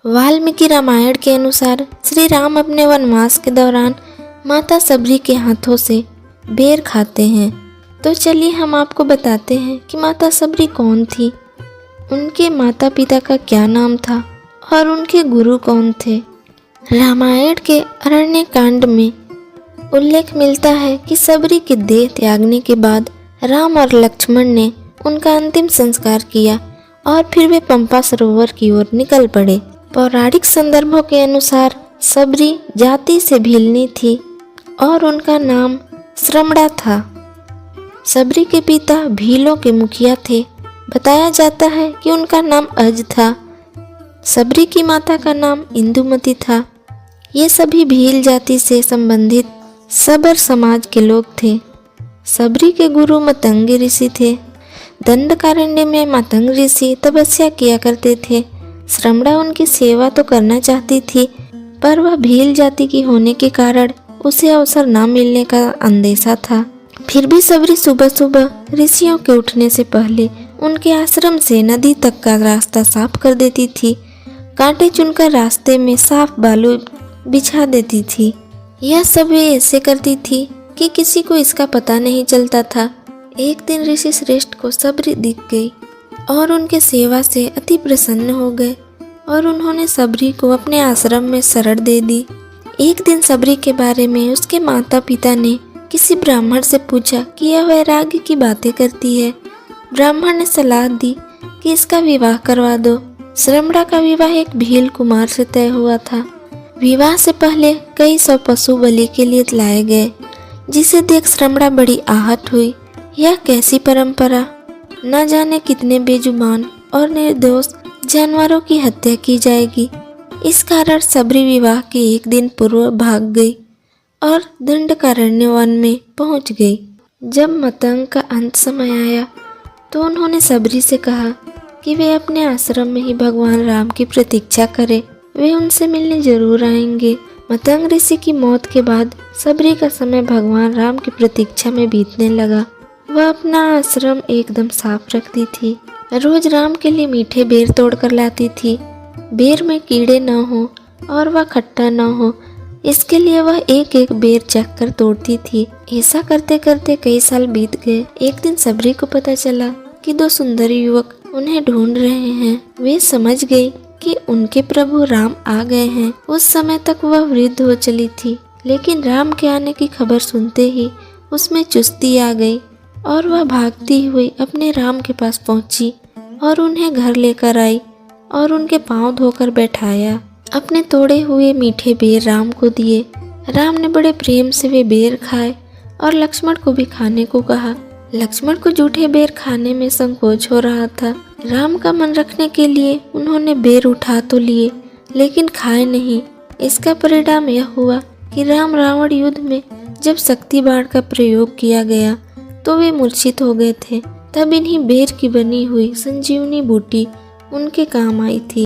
वाल्मीकि रामायण के अनुसार श्री राम अपने वनवास के दौरान माता सबरी के हाथों से बेर खाते हैं। तो चलिए हम आपको बताते हैं कि माता सबरी कौन थी, उनके माता पिता का क्या नाम था और उनके गुरु कौन थे। रामायण के अरण्य कांड में उल्लेख मिलता है कि सबरी के देह त्यागने के बाद राम और लक्ष्मण ने उनका अंतिम संस्कार किया और फिर वे पंपा सरोवर की ओर निकल पड़े। पौराणिक संदर्भों के अनुसार सबरी जाति से भीलनी थी और उनका नाम श्रमड़ा था। सबरी के पिता भीलों के मुखिया थे। बताया जाता है कि उनका नाम अज था। सबरी की माता का नाम इंदुमती था। ये सभी भील जाति से संबंधित सबर समाज के लोग थे। सबरी के गुरु मतंगी ऋषि थे। दंडकारण्य में मतंग ऋषि तपस्या किया करते थे। श्रमड़ा उनकी सेवा तो करना चाहती थी, पर वह भील जाति की होने के कारण उसे अवसर न मिलने का अंदेशा था। फिर भी सबरी सुबह सुबह ऋषियों के उठने से पहले उनके आश्रम से नदी तक का रास्ता साफ कर देती थी। कांटे चुनकर रास्ते में साफ बालू बिछा देती थी। यह सब वे ऐसे करती थी कि किसी को इसका पता नहीं चलता था। एक दिन ऋषि श्रेष्ठ को सबरी दिख गई और उनके सेवा से अति प्रसन्न हो गए और उन्होंने सबरी को अपने आश्रम में शरण दे दी। एक दिन सबरी के बारे में उसके माता पिता ने किसी ब्राह्मण से पूछा कि यह वैराग्य की बातें करती है। ब्राह्मण ने सलाह दी कि इसका विवाह करवा दो। श्रमड़ा का विवाह एक भील कुमार से तय हुआ था। विवाह से पहले कई सौ पशु बलि के लिए लाए गए, जिसे देख श्रमड़ा बड़ी आहत हुई। यह कैसी परंपरा, न जाने कितने बेजुबान और निर्दोष जानवरों की हत्या की जाएगी। इस कारण सबरी विवाह के एक दिन पूर्व भाग गई और दंडकारण्य वन में पहुंच गई। जब मतंग का अंत समय आया तो उन्होंने सबरी से कहा कि वे अपने आश्रम में ही भगवान राम की प्रतीक्षा करें। वे उनसे मिलने जरूर आएंगे। मतंग ऋषि की मौत के बाद सबरी का समय भगवान राम की प्रतीक्षा में बीतने लगा। वह अपना आश्रम एकदम साफ रखती थी। रोज राम के लिए मीठे बेर तोड़कर लाती थी। बेर में कीड़े न हो और वह खट्टा न हो, इसके लिए वह एक एक बेर चख कर तोड़ती थी। ऐसा करते करते कई साल बीत गए। एक दिन सबरी को पता चला कि दो सुंदर युवक उन्हें ढूंढ रहे हैं। वे समझ गई कि उनके प्रभु राम आ गए हैं। उस समय तक वह वृद्ध हो चली थी, लेकिन राम के आने की खबर सुनते ही उसमें चुस्ती आ गई और वह भागती हुई अपने राम के पास पहुंची और उन्हें घर लेकर आई और उनके पांव धोकर बैठाया। अपने तोड़े हुए मीठे बेर राम को दिए। राम ने बड़े प्रेम से वे बेर खाए और लक्ष्मण को भी खाने को कहा। लक्ष्मण को जूठे बेर खाने में संकोच हो रहा था। राम का मन रखने के लिए उन्होंने बेर उठा तो लिए, लेकिन खाए नहीं। इसका परिणाम यह हुआ कि राम रावण युद्ध में जब शक्ति बाण का प्रयोग किया गया तो वे मूर्छित हो गए थे। तब इन्हीं बेर की बनी हुई संजीवनी बूटी उनके काम आई थी।